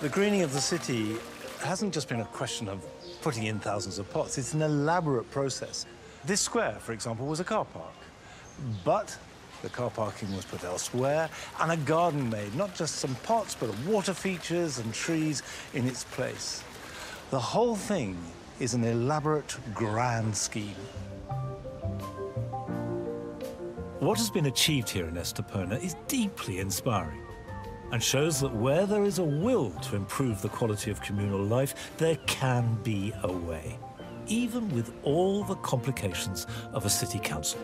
The greening of the city hasn't just been a question of putting in thousands of pots. It's an elaborate process. This square, for example, was a car park. But the car parking was put elsewhere, and a garden made, not just some pots, but water features and trees in its place. The whole thing is an elaborate, grand scheme. What has been achieved here in Estepona is deeply inspiring and shows that where there is a will to improve the quality of communal life, there can be a way, even with all the complications of a city council.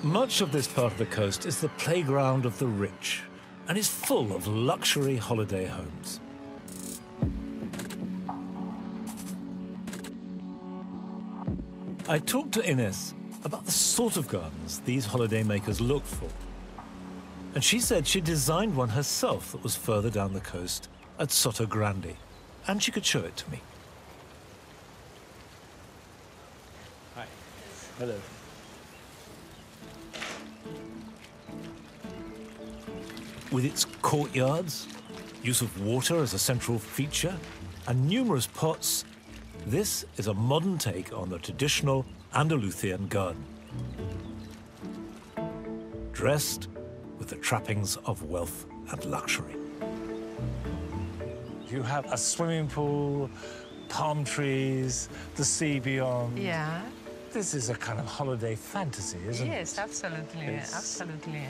Much of this part of the coast is the playground of the rich and is full of luxury holiday homes. I talked to Ines about the sort of gardens these holidaymakers look for. And she said she designed one herself that was further down the coast at Soto Grande, and she could show it to me. Hi. Hello. With its courtyards, use of water as a central feature, and numerous pots, this is a modern take on the traditional Andalusian garden, dressed with the trappings of wealth and luxury. You have a swimming pool, palm trees, the sea beyond. Yeah. This is a kind of holiday fantasy, isn't it? Yes, absolutely, absolutely.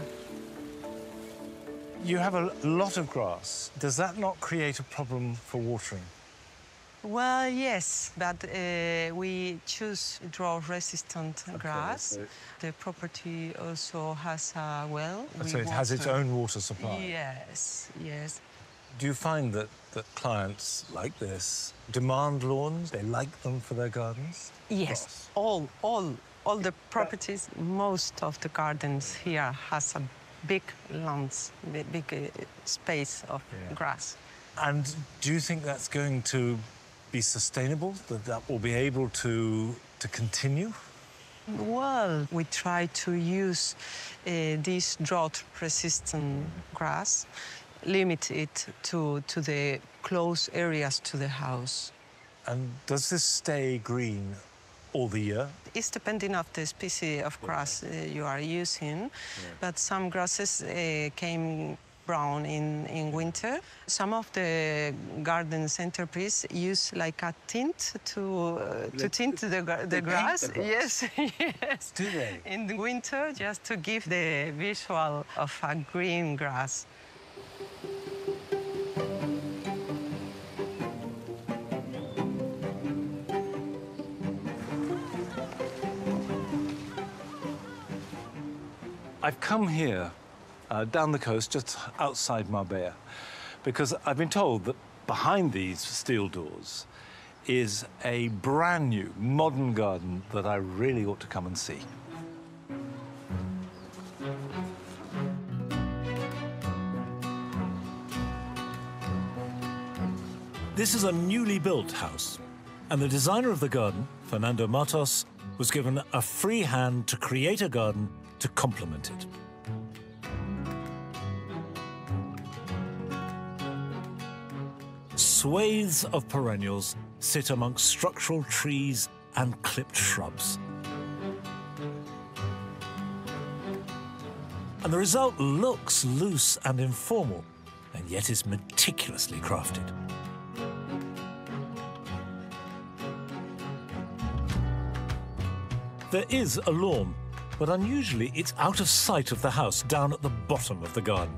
You have a lot of grass. Does that not create a problem for watering? Well, yes, but we choose drought-resistant grass. So the property also has a well. So it has its own water supply? Yes, yes. Do you find that clients like this demand lawns? They like them for their gardens? Yes, all the properties, most of the gardens here has a big lawns, big space of grass. And do you think that's going to be sustainable, that will be able to continue? Well, we try to use this drought-resistant grass, limit it to the close areas to the house. And does this stay green all the year? It's depending on the species of grass you are using, but some grasses came brown in winter. Some of the garden centerpiece use like a tint to tint the grass. Yes, yes. Do they? In the winter, just to give the visual of a green grass. I've come here, down the coast, just outside Marbella, because I've been told that behind these steel doors is a brand new, modern garden that I really ought to come and see. This is a newly built house, and the designer of the garden, Fernando Matos, was given a free hand to create a garden to complement it. Swathes of perennials sit amongst structural trees and clipped shrubs. And the result looks loose and informal, and yet is meticulously crafted. There is a lawn, but unusually it's out of sight of the house, down at the bottom of the garden.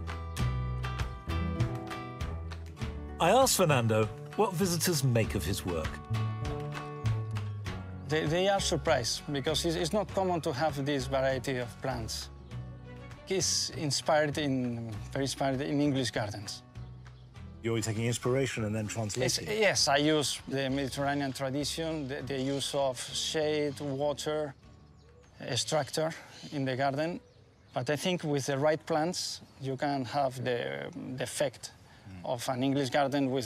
I asked Fernando what visitors make of his work. They are surprised, because it's not common to have this variety of plants. He's very inspired in English gardens. You're taking inspiration and then translating? Yes, I use the Mediterranean tradition, the use of shade, water, structure in the garden. But I think with the right plants, you can have the effect of an English garden with